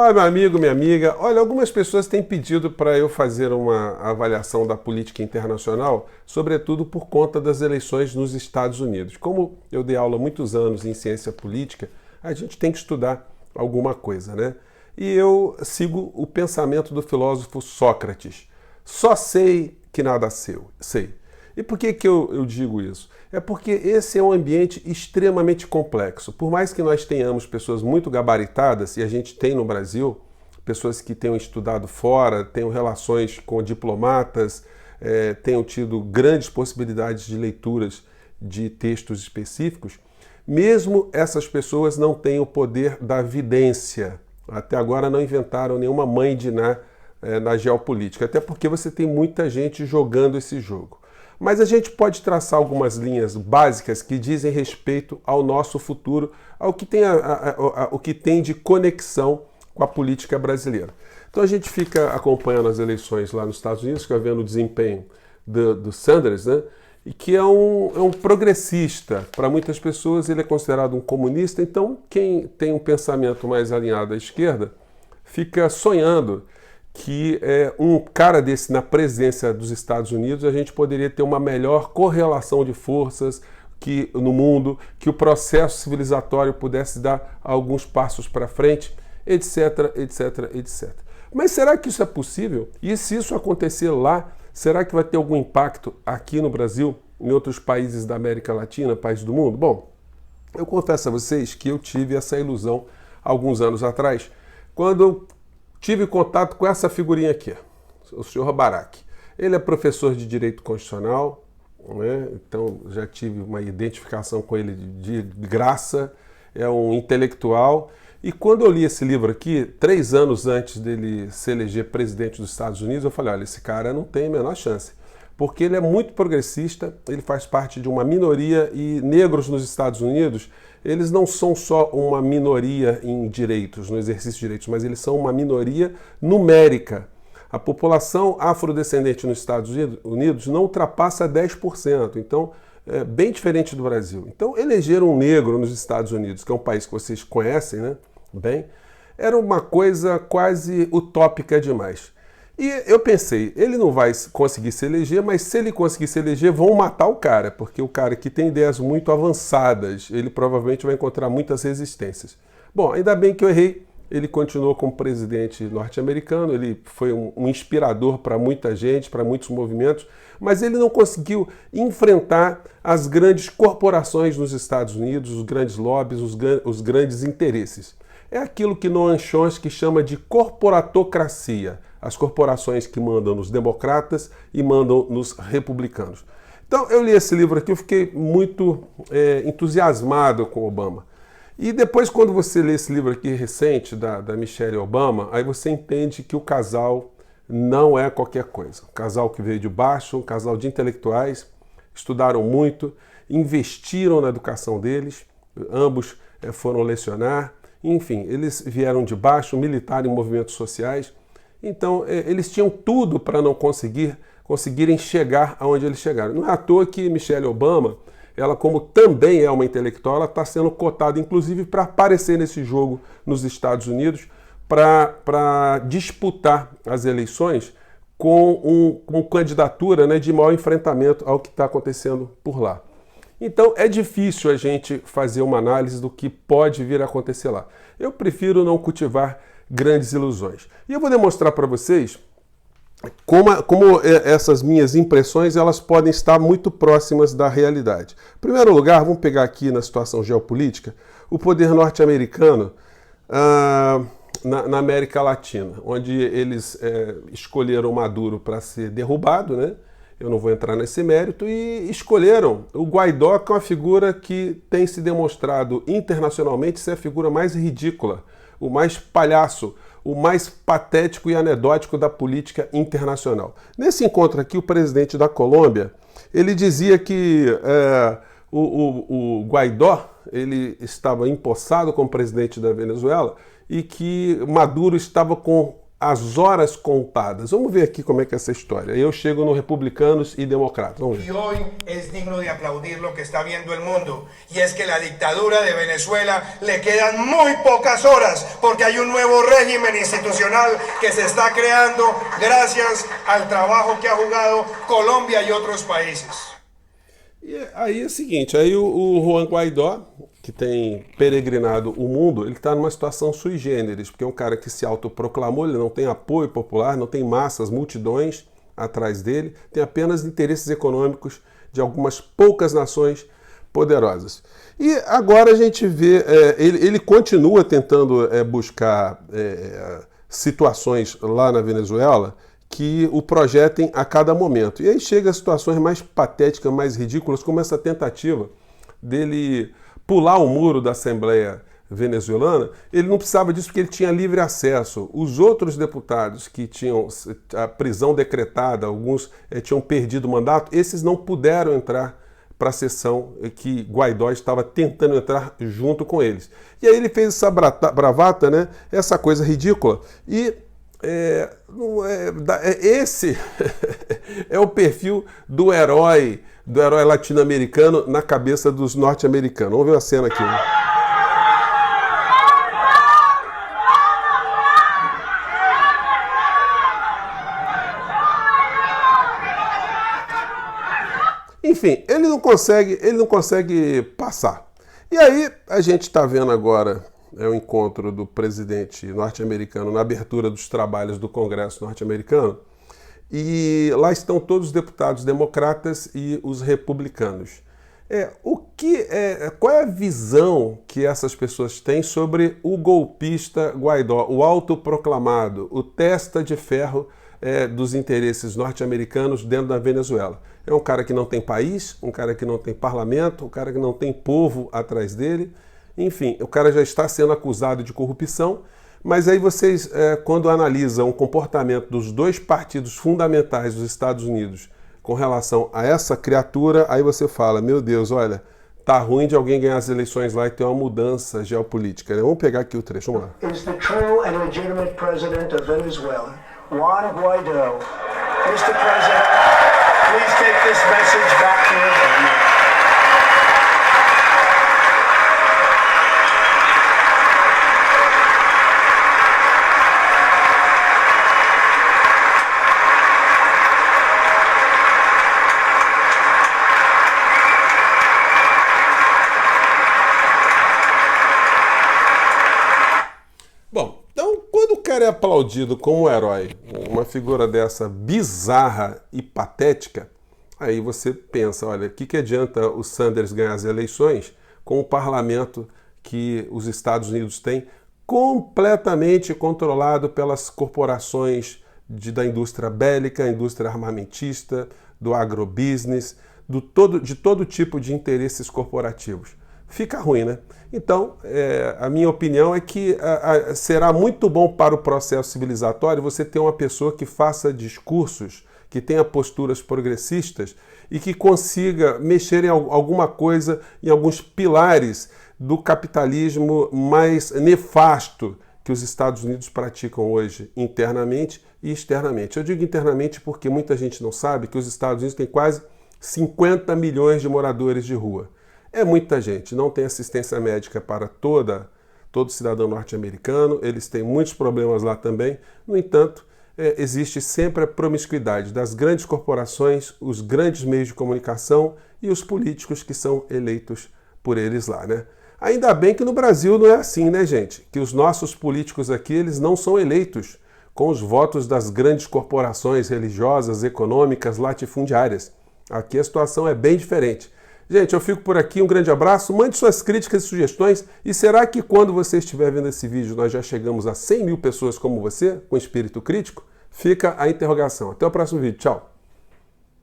Olá, meu amigo, minha amiga. Olha, algumas pessoas têm pedido para eu fazer uma avaliação da política internacional, sobretudo por conta das eleições nos Estados Unidos. Como eu dei aula há muitos anos em ciência política, a gente tem que estudar alguma coisa, né? E eu sigo o pensamento do filósofo Sócrates. Só sei que nada sei. E por que eu digo isso? É porque esse é um ambiente extremamente complexo. Por mais que nós tenhamos pessoas muito gabaritadas, e a gente tem no Brasil, pessoas que tenham estudado fora, tenham relações com diplomatas, tenham tido grandes possibilidades de leituras de textos específicos, mesmo essas pessoas não têm o poder da vidência. Até agora não inventaram nenhuma mãe de Ná na geopolítica, até porque você tem muita gente jogando esse jogo. Mas a gente pode traçar algumas linhas básicas que dizem respeito ao nosso futuro, ao que tem, o que tem de conexão com a política brasileira. Então a gente fica acompanhando as eleições lá nos Estados Unidos, fica vendo o desempenho do Sanders, né? E que é um progressista. Para muitas pessoas ele é considerado um comunista, então quem tem um pensamento mais alinhado à esquerda fica sonhando que um cara desse na presidência dos Estados Unidos a gente poderia ter uma melhor correlação de forças no mundo, que o processo civilizatório pudesse dar alguns passos para frente, etc, etc, etc. Mas será que isso é possível? E se isso acontecer lá, será que vai ter algum impacto aqui no Brasil, em outros países da América Latina, países do mundo? Bom, eu confesso a vocês que eu tive essa ilusão alguns anos atrás, quando eu tive contato com essa figurinha aqui, o senhor Barak. Ele é professor de Direito Constitucional, né? Então já tive uma identificação com ele de graça, é um intelectual. E quando eu li esse livro aqui, 3 anos antes dele se eleger presidente dos Estados Unidos, eu falei, olha, esse cara não tem a menor chance. Porque ele é muito progressista, ele faz parte de uma minoria e negros nos Estados Unidos, eles não são só uma minoria em direitos, no exercício de direitos, mas eles são uma minoria numérica. A população afrodescendente nos Estados Unidos não ultrapassa 10%, então é bem diferente do Brasil. Então eleger um negro nos Estados Unidos, que é um país que vocês conhecem, né, bem, era uma coisa quase utópica demais. E eu pensei, ele não vai conseguir se eleger, mas se ele conseguir se eleger, vão matar o cara, porque o cara que tem ideias muito avançadas, ele provavelmente vai encontrar muitas resistências. Bom, ainda bem que eu errei, ele continuou como presidente norte-americano, ele foi um inspirador para muita gente, para muitos movimentos, mas ele não conseguiu enfrentar as grandes corporações nos Estados Unidos, os grandes lobbies, os grandes interesses. É aquilo que Noam Chomsky chama de corporatocracia. As corporações que mandam nos democratas e mandam nos republicanos. Então eu li esse livro aqui, eu fiquei muito entusiasmado com Obama. E depois, quando você lê esse livro aqui recente, da Michelle Obama, aí você entende que o casal não é qualquer coisa. Um casal que veio de baixo, um casal de intelectuais, estudaram muito, investiram na educação deles, ambos foram lecionar, enfim, eles vieram de baixo, militaram em movimentos sociais. Então, eles tinham tudo para não conseguirem chegar aonde eles chegaram. Não é à toa que Michelle Obama, ela como também é uma intelectual, ela está sendo cotada, inclusive, para aparecer nesse jogo nos Estados Unidos, para disputar as eleições com candidatura, né, de maior enfrentamento ao que está acontecendo por lá. Então, é difícil a gente fazer uma análise do que pode vir a acontecer lá. Eu prefiro não cultivar grandes ilusões. E eu vou demonstrar para vocês como essas minhas impressões elas podem estar muito próximas da realidade. Em primeiro lugar, vamos pegar aqui na situação geopolítica o poder norte-americano na América Latina, onde eles escolheram Maduro para ser derrubado, né? Eu não vou entrar nesse mérito, e escolheram o Guaidó, que é uma figura que tem se demonstrado internacionalmente ser a figura mais ridícula, o mais palhaço, o mais patético e anedótico da política internacional. Nesse encontro aqui, o presidente da Colômbia, ele dizia que o Guaidó ele estava empossado como presidente da Venezuela e que Maduro estava com as horas contadas. Vamos ver aqui como é que é essa história. Eu chego no Republicanos e Democratas. Vamos ver. Y hoy es digno de aplaudir lo que está viendo el mundo, y es que la dictadura de Venezuela le quedan muy pocas horas, porque hay un nuevo régimen institucional que se está creando gracias al trabajo que ha jugado Colombia y otros países. E aí é o seguinte, aí o Juan Guaidó, que tem peregrinado o mundo, ele está numa situação sui generis, porque é um cara que se autoproclamou, ele não tem apoio popular, não tem massas, multidões atrás dele, tem apenas interesses econômicos de algumas poucas nações poderosas. E agora a gente vê, ele continua tentando buscar situações lá na Venezuela que o projetem a cada momento. E aí chega a situações mais patéticas, mais ridículas, como essa tentativa dele pular o muro da Assembleia venezuelana. Ele não precisava disso porque ele tinha livre acesso. Os outros deputados que tinham a prisão decretada, alguns tinham perdido o mandato, esses não puderam entrar para a sessão que Guaidó estava tentando entrar junto com eles. E aí ele fez essa bravata, né? Essa coisa ridícula. E esse é o perfil do herói latino-americano na cabeça dos norte-americanos. Vamos ver a cena aqui. Enfim, ele não consegue passar. E aí a gente está vendo agora o encontro do presidente norte-americano na abertura dos trabalhos do Congresso norte-americano, e lá estão todos os deputados democratas e os republicanos. Qual é a visão que essas pessoas têm sobre o golpista Guaidó, o autoproclamado, o testa de ferro dos interesses norte-americanos dentro da Venezuela? É um cara que não tem país, um cara que não tem parlamento, um cara que não tem povo atrás dele. Enfim, o cara já está sendo acusado de corrupção, mas aí vocês, quando analisam o comportamento dos dois partidos fundamentais dos Estados Unidos com relação a essa criatura, aí você fala, meu Deus, olha, tá ruim de alguém ganhar as eleições lá e ter uma mudança geopolítica. Vamos pegar aqui o trecho, vamos lá. Is the true and legitimate president of Venezuela, Juan Guaidó. Mr. President, please take this message back to your family. Bom, então quando o cara é aplaudido como herói, uma figura dessa bizarra e patética, aí você pensa, olha, o que adianta o Sanders ganhar as eleições com o parlamento que os Estados Unidos têm completamente controlado pelas corporações da indústria bélica, indústria armamentista, do agrobusiness, de todo tipo de interesses corporativos. Fica ruim, né? Então, a minha opinião é que será muito bom para o processo civilizatório você ter uma pessoa que faça discursos, que tenha posturas progressistas e que consiga mexer em alguma coisa, em alguns pilares do capitalismo mais nefasto que os Estados Unidos praticam hoje, internamente e externamente. Eu digo internamente porque muita gente não sabe que os Estados Unidos têm quase 50 milhões de moradores de rua. É muita gente, não tem assistência médica para todo cidadão norte-americano, eles têm muitos problemas lá também. No entanto, existe sempre a promiscuidade das grandes corporações, os grandes meios de comunicação e os políticos que são eleitos por eles lá, né? Ainda bem que no Brasil não é assim, né, gente? Que os nossos políticos aqui, eles não são eleitos com os votos das grandes corporações religiosas, econômicas, latifundiárias. Aqui a situação é bem diferente. Gente, eu fico por aqui, um grande abraço, mande suas críticas e sugestões, e será que quando você estiver vendo esse vídeo nós já chegamos a 100 mil pessoas como você, com espírito crítico? Fica a interrogação. Até o próximo vídeo, tchau!